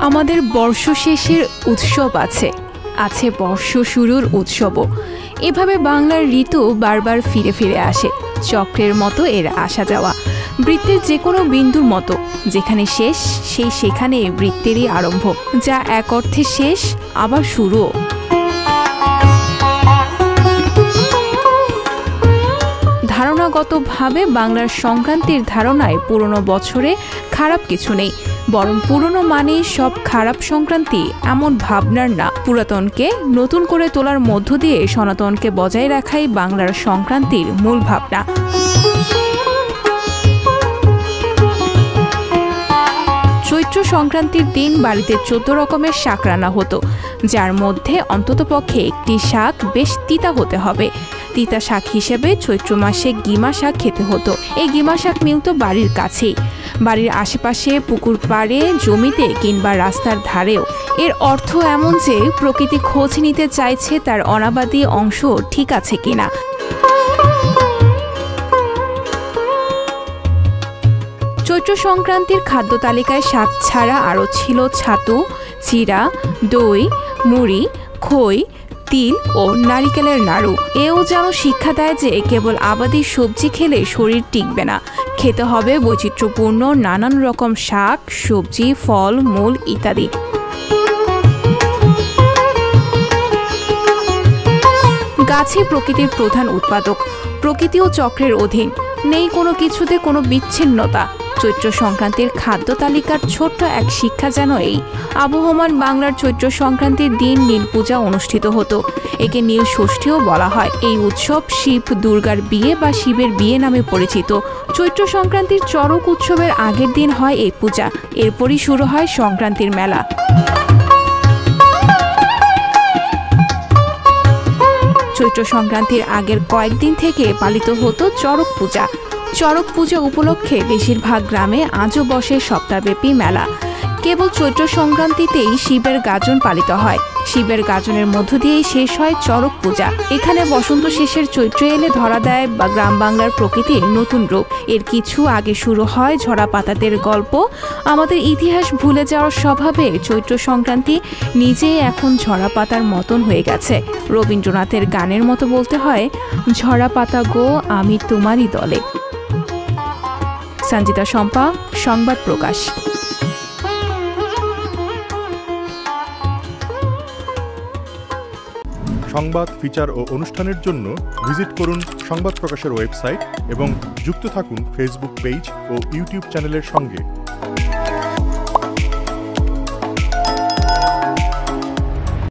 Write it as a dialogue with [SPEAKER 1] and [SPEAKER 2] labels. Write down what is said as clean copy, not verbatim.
[SPEAKER 1] আমাদের বর্ষ শেষের উৎসব আছে, আছে বর্ষ শুরুর উৎসবও। এভাবে বাংলার ঋতু বারবার ফিরে ফিরে আসে, চক্রের মতো এর আসা যাওয়া। বৃত্তের যে কোনো বিন্দুর মতো, যেখানে শেষ সেখানে বৃত্তেরই আরম্ভ, যা এক অর্থে শেষ আবার শুরুও। ধারণাগতভাবে বাংলার সংক্রান্তির ধারণায় পুরনো বছরে খারাপ কিছু নেই, বরং পুরনো মানেই সব খারাপ সংক্রান্তি, এমন ভাবনার না। পুরাতনকে নতুন করে তোলার মধ্য দিয়ে সনাতনকে বজায় রাখাই বাংলার সংক্রান্তির মূল ভাবনা। চৈত্র সংক্রান্তির দিন বাড়িতে 14 রকমের শাক রান্না হতো, যার মধ্যে অন্ততপক্ষে একটি শাক বেশ তিতা হতে হবে। তিতা শাক হিসেবে চৈত্র মাসে গিমা শাক খেতে হতো। এই গিমা শাক মিলত বাড়ির কাছেই, বাড়ির আশেপাশে, পুকুর পাড়ে, জমিতে কিংবা রাস্তার ধারেও। এর অর্থ এমন যে প্রকৃতি খোঁজ নিতে চাইছে তার অনাবাদী অংশ ঠিক আছে কিনা। চৈত্র সংক্রান্তির খাদ্য তালিকায় শাক ছাড়া আরও ছিল ছাতু, চিড়া, দই, মুড়ি, খই, তিল ও নারিকেলের নাড়ু। এও যেন শিক্ষা দেয় যে কেবল আবাদি সবজি খেলে শরীর টিকবে না, খেতে হবে বৈচিত্র্যপূর্ণ নানান রকম শাক, সবজি, ফল, মূল ইত্যাদি। গাছই প্রকৃতির প্রধান উৎপাদক, প্রকৃতিও চক্রের অধীন, নেই কোনো কিছুতে কোনো বিচ্ছিন্নতা। চৈত্র সংক্রান্তির খাদ্য তালিকার ছোট্ট এক শিক্ষা যেন এই। আবহমান বাংলার চৈত্র সংক্রান্তির দিন নীল পূজা অনুষ্ঠিত হতো, একে নীল ষষ্ঠীও বলা হয়। এই উৎসব শিব দুর্গার বিয়ে বা শিবের বিয়ে নামে পরিচিত। চৈত্র সংক্রান্তির চড়ক উৎসবের আগের দিন হয় এই পূজা, এরপরই শুরু হয় সংক্রান্তির মেলা। চৈত্র সংক্রান্তির আগের কয়েকদিন থেকে পালিত হতো চড়ক পূজা। চড়ক পূজা উপলক্ষে বেশিরভাগ গ্রামে আজও বসে সপ্তাহব্যাপী মেলা। কেবল চৈত্র সংক্রান্তিতেই শিবের গাজন পালিত হয়, শিবের গাজনের মধ্য দিয়েই শেষ হয় চড়ক পূজা। এখানে বসন্ত শেষের চৈত্র এলে ধরা দেয় বা গ্রাম বাংলার প্রকৃতির নতুন রূপ। এর কিছু আগে শুরু হয় ঝরা পাতাদের গল্প। আমাদের ইতিহাস ভুলে যাওয়ার স্বভাবে চৈত্র সংক্রান্তি নিজেই এখন ঝরা পাতার মতন হয়ে গেছে। রবীন্দ্রনাথের গানের মতো বলতে হয়, ঝরা পাতা গো আমি তোমারই দলে। সঞ্জিতা শম্পা, সংবাদ প্রকাশ।
[SPEAKER 2] সংবাদ, ফিচার ও অনুষ্ঠানের জন্য ভিজিট করুন সংবাদ প্রকাশের ওয়েবসাইট এবং যুক্ত থাকুন ফেসবুক পেজ ও ইউটিউব চ্যানেলের সঙ্গে।